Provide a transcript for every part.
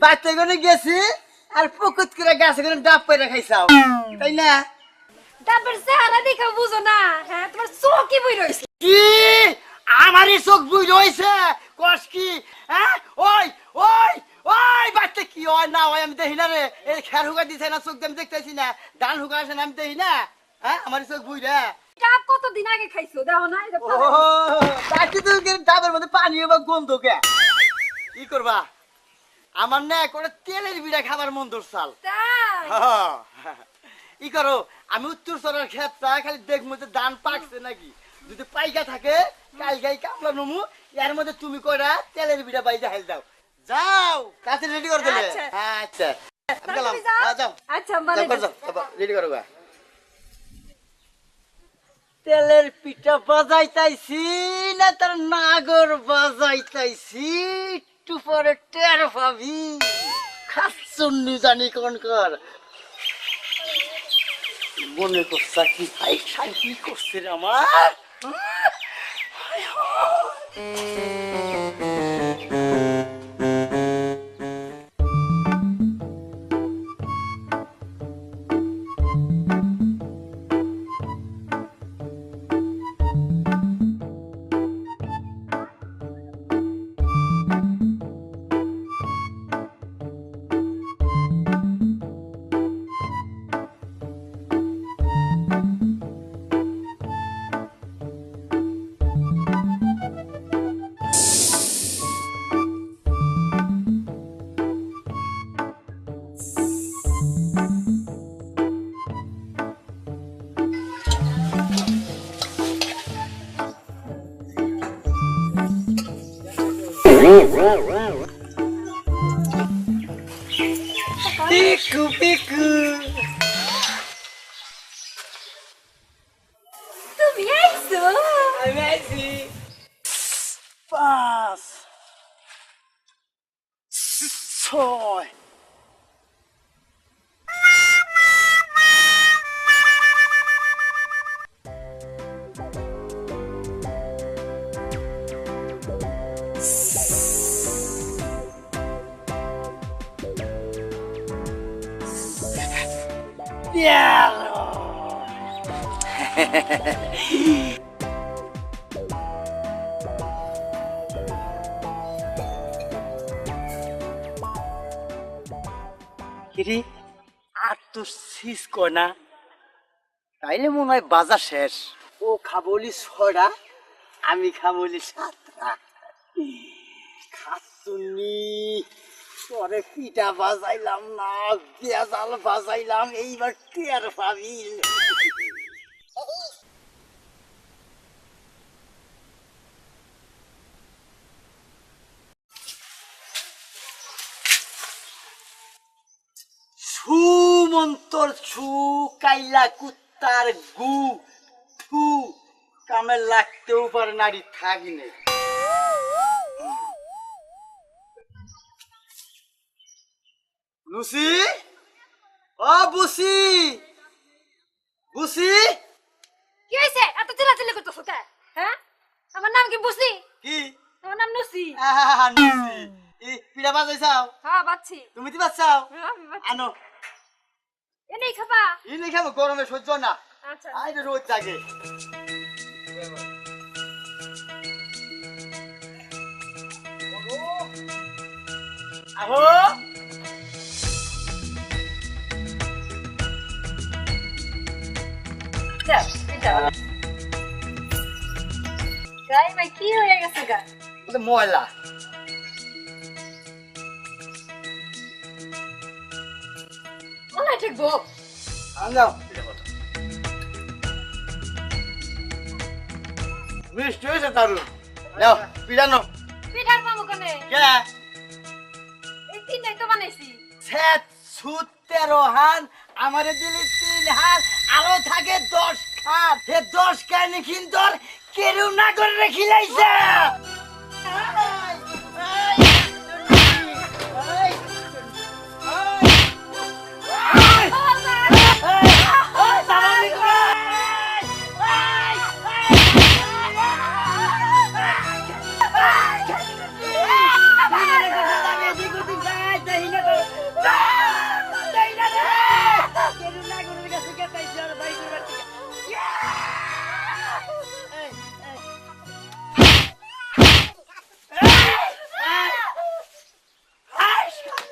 বাচ্চা করে গেছি আর পুকুত করে গাছে করে ডাব করে খাইছাও তাই না? ডাবের চেহারা দেখে বুঝো না, হ্যাঁ তোমার চোখই বই রয়েছে। কি আমারই চোখ বুঝ হইছে কস কি? হ্যাঁ ওই ওই ওই বাচ্চা কি হয় না হয় আমি দেখি না রে। এই খের হুকা দিছে না চোখ দিয়ে আমি দেখতেছি না, ধান হুকা আছে না আমি দেখি না। হ্যাঁ আমারই চোখ বুঝ রে। ডাব কতদিন আগে খাইছো দেখো না? এটা ও বাচ্চা তো ডাবের মধ্যে পানি বা গন্ধ কে কি করবা? আমার না করে তেলের বিড়া খাবার মন দোরসাল। তাই ই করো আমি উত্তর সরার ক্ষেত্রে খালি দেখবো যে ধান পাকছে নাকি, যদি পাইকা থাকে কাল গাই কামলা নমু এর মধ্যে তুমি কয়টা তেলের বিড়া বাইজা হেল দাও। যাও কাছে রেডি করে দিলে। আচ্ছা। হ্যাঁ আচ্ছা আমি গেলাম। তুমি যাও। হ্যাঁ যাও আচ্ছা মানে রেডি করো গা। তেলের পিঠা বাজাইতাইছি না তার নাগর বাজাইতাইছি একটু পরে টের পাবি। খাচ্ছুন্নি জানি কোন কর মনে করছা কি ভাই শান্তি করছে রে আমার। পিকু পিকু তুমি আইছো? আমি আইছি। 5 6 কিরে আর তো শেষ কর না, তাইলে মনে হয় বাজার শেষ। ও খাবলি 6টা আমি খাবলি 7টা। খাচ্ছুনি পরে পিঠা বাজাইলাম না বেজাল বাজাইলাম, এইবার টের পাবি। সুমন্তর ছু কাইলা কুত্তার গু থু কামে লাগতেও পারে নারী থাকি নেই। লুসি ও বুসি বুসি কি হইছে? এত চিল্লাচিল্লি করতেছো কে? হ্যাঁ আমার নাম কি বুঝি? কি আমার নাম নুসি। লুসি এই পিঠা বাজাইছাও? হ্যাঁ বাচ্ছি। তুমি দি বাচ্চাও আমি বাচ্ছি। আনো। এনেই খাবা? এই নেই খাবো গরমে সহ্য না। আচ্ছা আইরে রোদ জাগে। আহো যাও যাও। গাই ভাই কি হয়ে গেছে গা? ওটা ময়লা। ওলা ঠিক বো। আনাও মিষ্টি হয়েছে দারুন। নাও পিঠা নাও। পিঠার পাবো কোনে? কে এই তিনটাই তো বানাইছি। সেট সুত 13 হান আমারে দিলি 3 হান আরো থাকে 10 খান। হে 10 খান কিন্তু কেউ না করে রেখে লাইছে।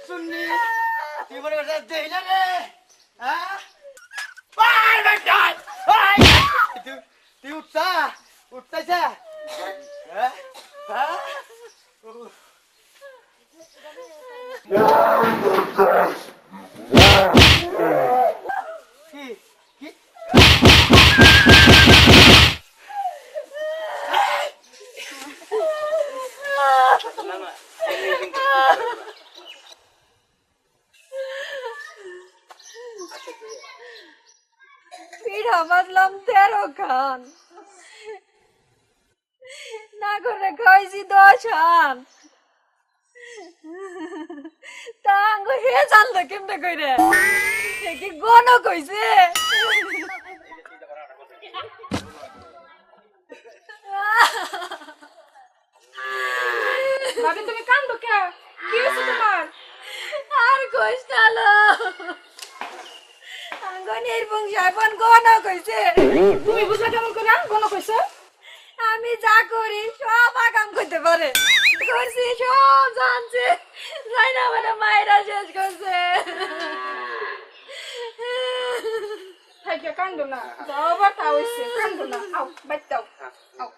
শুননি তুই মনে করছিস দেই না রে হ্যাঁ ওই বেটা ওই তুই উঠতাইছে হ্যাঁ হ্যাঁ কি কি পিঠা বাঁধলাম 13 খান, না করে খাইছি 10 খান। তা আঙ্গ হে জানলো কেমনে কইরে, সে কি গণ কইছে? ভাবি তুমি কান্দো কে? কি হয়েছে তোমার? আর কইস না লো, আঙ্গ নির্বংশ এখন গণ কইছে। তুমি বুঝলা কেমন করে গণ কইছে? আমি যা করি সব আগাম করতে পারে, করছি সব জানছে, যাই না মানে মায়েরা শেষ করছে। থাইকে কান্দো না, যাও বাতা হইছে, কান্দো না, আও বাইত দাও, আও।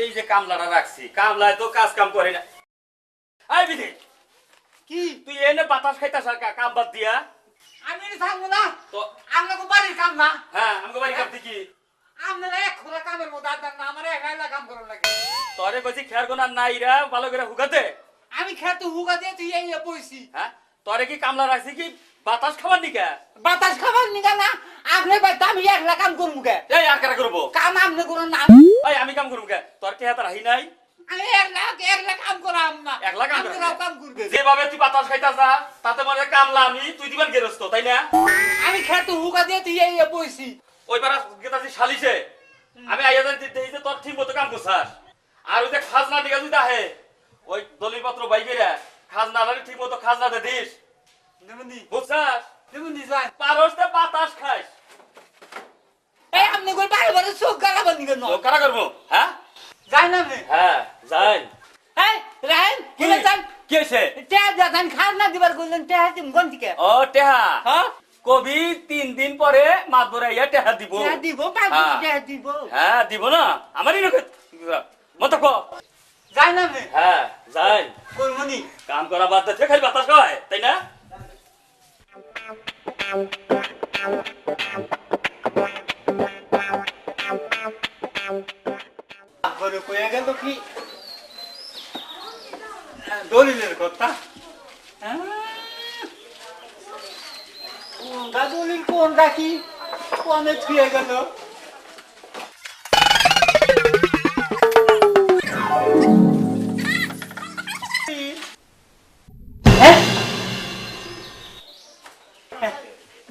এই যে কামলাটা রাখছি, কামলায় তো কাজ কাম করে না। আই বিধি কি তুই এনে বাতাস খাইতাছ আর কাম বাদ দিয়া? আমি থাকবো না তো আপনাকে বাড়ির কাম না হ্যাঁ আমাকে বাড়ি কাম কি আপনারা এক খোলা কামের মধ্যে আদান না আমার একা কাম করার লাগে তোরে কইছি খেয়ার গোনা নাইরা ভালো করে হুগাতে। আমি খেতে হুগা দিয়ে তুই এই বইছি হ্যাঁ তোরে কি কামলা রাখছি কি বাতাস খাবার নিকা? বাতাস খাবার নিগা না আপনি বাইতে আমি একলা কাম করবো কে এই আর কারা করবো? কাম আপনি করুন না এই আমি কাম করবো কে? তোর কি হাতে রাহি নাই? আমি একলা কাম করাম না একলা কাম আপনারাও করবি? কাম করবে যেভাবে তুই বাতাস খাইতাছ তাতে মনে কামলা আমি তুই দিবান গেরস্ত তাই না? আমি খেতে হুগা দিয়ে তুই এই বইছি ওই পারা গেতাছি শালিছে আমি আইয়া দেই যে তোর ঠিক মতো কাম করছাস। আর ওই যে খাজনা দিকে তুই দাহে ওই দলিলপত্র বাইকেরা খাজনা আলারে ঠিক মতো খাজনা দে দিস, দেবনি বুঝছাস? দেবনি যাই পারস তে বাতাস খাইস। এই আপনি কই বাড়ি বাড়ি চোখ গালাবার নিগা ও কারা করবো? হ্যাঁ যাই না আপনি হ্যাঁ যাই। এই রাহেন কিনে যান কি হয়েছে? টেহা যান খার না দিবার কইলেন টেহা দিম কোন থেকে ও টেহা হ্যাঁ কবি 3 দিন পরে মাত বরাইয়া টেহা দিব। টেহা দিব পাঁচ হ্যাঁ। টেহা দিব হ্যাঁ দিব না আমারই লোক মত কো। যাই না আপনি হ্যাঁ যাই। কইমনি কাম করা বাদ দে খালি বাতাস খাওয়ায় তাই না? বড় কইয়া গেল কি দলিলের কথা কোনটা দলিল কোনটা কি কোনে ছুঁয়ে গেল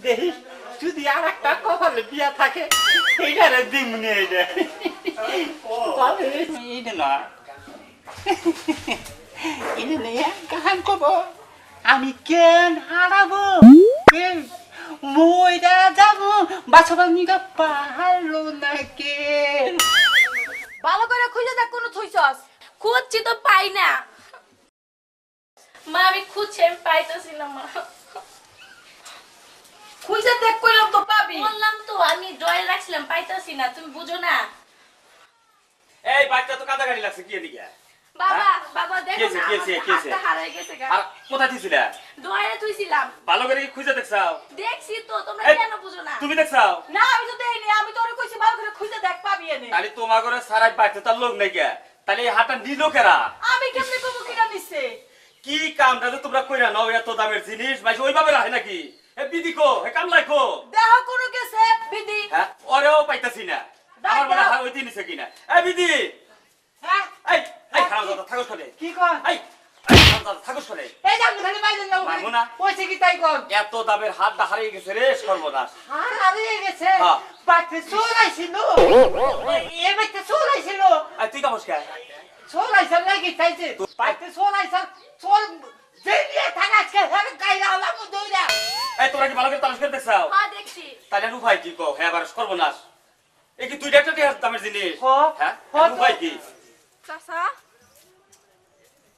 দেখি যদি আর একটা কপালে বিয়া থাকে এইটারে দিমনি এইটা এইটা না এটা নিয়ে গান করবো আমি কেন হারাবো মইরা যাবো বাছাবার নিগা পাহাড়ো না কে ভালো করে খুঁজে দেখ কোন থুইছস। খুঁজছি তো পাই না মা, আমি খুঁজছি আমি পাইতেছি না মা। খুঁজে দেখ কইলাম তো পাবি। বললাম তো আমি ড্রয়ে রাখছিলাম, পাইতেছি না, তুমি বুঝো না। এই বাচ্চা তো কাদা গাড়ি লাগছে কি এদিকে? বাবা বাবা দেখো কিয়েছে, না কিয়েছে, আমার কিয়েছে? হাতটা হারাই গেছে গা। আর কোথায় দিছিলা? ড্রয়ে থুইছিলাম। ভালো করে কি খুঁজে দেখছাও? দেখছি তো, তোমরা এই, কেন বুঝো না? তুমি দেখছাও? না আমি তো দেইনি, আমি তোরে কইছি ভালো করে খুঁজে দেখ পাবি এনে। তাহলে তোমার ঘরে সারাই বাচ্চা তার লোক নাই কে? তাহলে এই হাতটা নিল কেরা? আমি কেমনে কইব কিনা নিছে? কি কামটা যে তোমরা কইরা নাও এত দামের জিনিস মাইছে ওইভাবে রাখে নাকি? এ বিধি কো, এ কামলাই কো? দেহ কোন গেছে বিধি। হ্যাঁ ওরেও পাইতাছি না। দাও, আমার মনে দাও। হয় ওই দিনইছে কিনা। এই বিধি, হ্যাঁ এই এই খারাপ কথা থাকস করে। কি কর এই এই খারাপ কথা থাকস করে। এই যে আপনি খালি বাইরে যাও মারবো না। পয়সা কি তাই কর এত দামের হাতটা হারিয়ে গেছে রে সর্বনাশ। আর হারিয়ে গেছে হ্যাঁ। বাচ্চা চোরাইছিল এ বাচ্চা চোরাইছিল এই তুই কামস কে? সোল আইসার লাগি চাইছে পাইতে সোল আইসার সোল যে নিয়ে থাকা আজকে হেরে গাইরা হলাম দইরা এই তোরা কি ভালো করে তালাশ করে দেখছাও হ্যাঁ দেখছি তাহলে রুফাই কি কও হ্যাঁ বারস সর্বনাশ এই কি দুইটা একটা দামের জিনিস হ্যাঁ রুফাই কি চাচা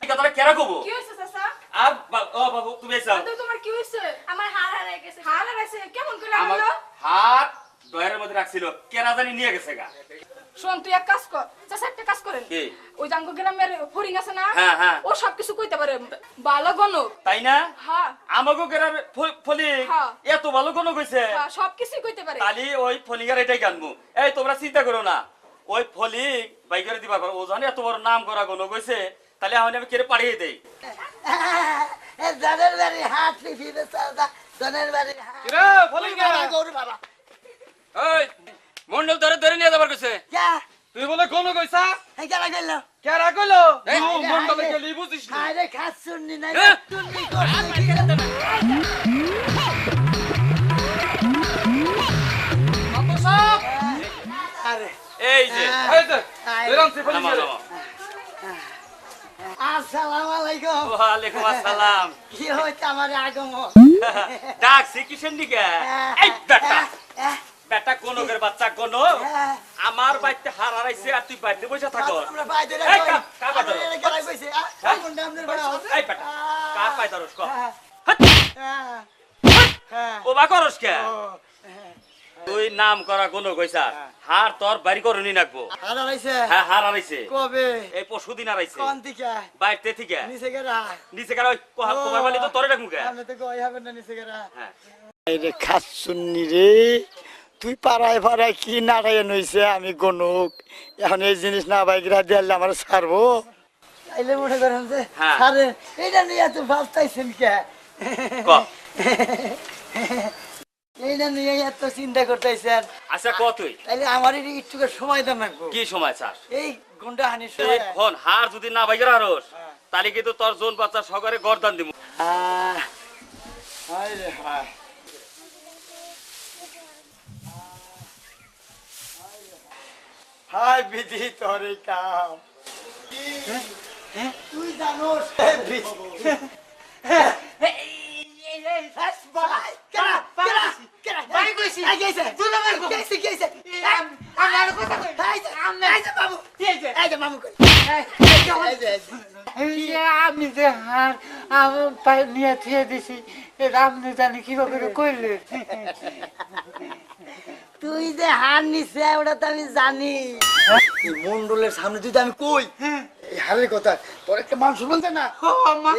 এই কথাটা কেরা কব কি হইছে চাচা আর ও বাবু তুমি এসো তো তোমার কি হইছে আমার হার হারাই গেছে হাল আছে কেমন করে আমার হলো হাত ডয়ারের মধ্যে রাখছিল কেরা জানি নিয়ে গেছে গা শোন তুই এক কাজ কর চাচা একটা কাজ করেন কি? ওই জাঙ্গো গ্রামের ফরিং আছে না হ্যাঁ, হ্যাঁ। ও সবকিছু কইতে পারে ভালো গণক তাই না হ্যাঁ আমাগো গ্রামে ফলি হ্যাঁ। এত ভালো কোনো কইছে হ্যাঁ সবকিছু কইতে পারে তালি ওই ফলিঙ্গার এটাই কানবো এই তোমরা চিন্তা করো না ওই ফলিং বাইকের দিবা করো ও জানি এত বড় নাম করা কোনো কইছে তাহলে আমি কেড়ে পাঠিয়ে দেই জনের বাড়ি হাট ফিফিবে সাদা জনের বাড়ি হাট কিরে ফলিঙ্গা গরু বাবা ওই মন্ডল ধরে ধরে নিয়ে যাবার কইছে যা তুই বলে কোন কইছা এই কেন গেল কেরা কইলো এই, মন্ডলে এই, গেলি বুঝিস না আরে খাস শুননি না হ্যাঁ? তুমি করতে আরে এই যে এই যে, বেরাম সে ফলিং আসসালামু আলাইকুম ওয়ালাইকুম আসসালাম কি হইছে আমার আগমন ডাকছি কিসের দিকে এই বেটা বেটা গনকের বাচ্চা গনক আমার বাড়িতে হার হারাইছে আর তুই বাড়িতে বসে থাকো আমরা বাইরে এই কার পায় ধরো? গেলাই কইছে হ্যাঁ? কোন নামের বড় এই বেটা কার পায় ধরস ক হ্যাঁ ও বা করস কে তুই নাম করা গনক কইছা হার তোর বাড়ি করনি নাকবো আর আইছে হ্যাঁ হার হারাইছে কবে এই পরশুদিন হারাইছে কোন দিকে বাইরে থেকে নিচে গেরা নিচে কার ওই কোবার বালি তো তোরে ডাকমু কে আমি তো কই হবে না নিচে গেরা হ্যাঁ এই রে খাসুন্নি রে তুই পাড়ায় পাড়ায় কি নাড়াই নইছে আমি গনুক এখন এই জিনিস না বাইকরা দিলে আমার ছাড়বো তাইলে মনে করেন যে হ্যাঁ। আরে এইটা নিয়ে এত ভাবতাইছেন কে ক এইটা নিয়ে এত চিন্তা করতেছেন আচ্ছা ক তুই তাইলে আমার একটু সময় দেন না কি সময় চাস এই গুন্ডা হানির সময় এখন হার যদি না বাইকে হারস তাহলে কিন্তু তোর জোন বাচ্চা সকারে গরদান দিব হায় রে হায় হায় বিধি তোর এই কাম তুই জানোস আমি যে হার আমার পায়ে নিয়ে থিয়ে দিছি এটা আপনি জানি কিভাবে করলে তুই যে হার নিছে ওটা তো আমি জানি মন্ডলের সামনে তুই আমি কই এই হারের কথা তোর একটা মান শুনবেন না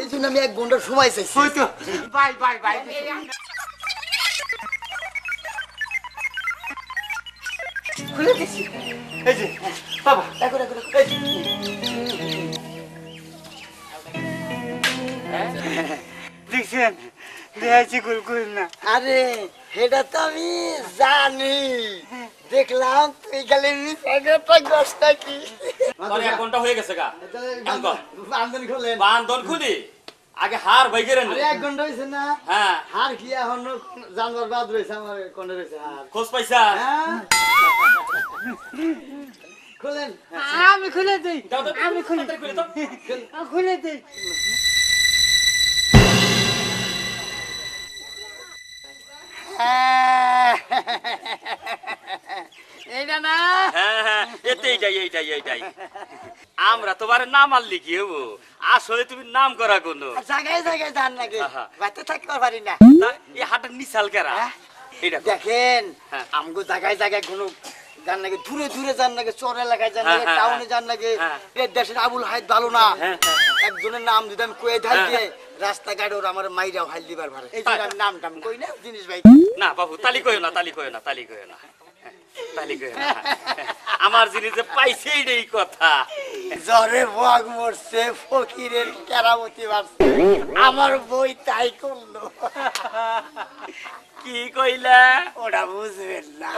এই জন্য আমি এক ঘন্টার সময় চাইছি হয়তো বাই বাই বাই খুলে দিছি এই যে বাবা দেখো দেখো দেখো। দেখছেন দেখাইছি কুল না আরে এটা তো আমি জানি দেখলাম তুই গেলে গছটা কি তোর 1 ঘন্টা হয়ে গেছে গা এখন কর। বান্ধন খোলেন বান্ধন খুলি আগে হার বাইকে রে আরে 1 ঘন্টা হয়েছে না হ্যাঁ হার কি এখন জানবার বাদ রয়েছে আমার কোনে রয়েছে হার খোঁজ পাইছা হ্যাঁ খোলেন আমি খুলে দিই দাও দাও আমি খুলে তাড়াতাড়ি খুলে দাও খুলে দিই এইটা না হ্যাঁ হ্যাঁ এইটাই আমরা তোমার নাম আনলি কি হবো আসলে তুমি নাম করা কোনো জায়গায় জায়গায় যান নাকি আহা। বাড়িতে থাকতে পারি না তা এই হাটের নিশাল কেরা হ্যাঁ? এইটা কর। দেখেন হ্যাঁ। আমগো জায়গায় জায়গায় কোনো যান নাকি দূরে দূরে যান নাকি চর এলাকায় যান হ্যাঁ, নাকি হ্যাঁ, টাউনে হ্যাঁ। যান নাকি হ্যাঁ। এই দেশের আবুল হাইদ ভালো না হ্যাঁ, হ্যাঁ, একজনের নাম যদি আমি কয়ে থাকি হ্যাঁ। দিয়ে রাস্তাঘাটে ওরা আমার মাইরাও হাইল দিবার ভারে এই জন্য আমি নাম টাম কই না জিনিস ভাই না বাবু তালি কইও না তালি কইও না আমার জিনিস যে পাইছে এই কথা জ্বরে ভোগ মরছে ফকিরের কেরামতি বাড়ছে আমার বই তাই করলো কি কইলা ওটা বুঝবেন না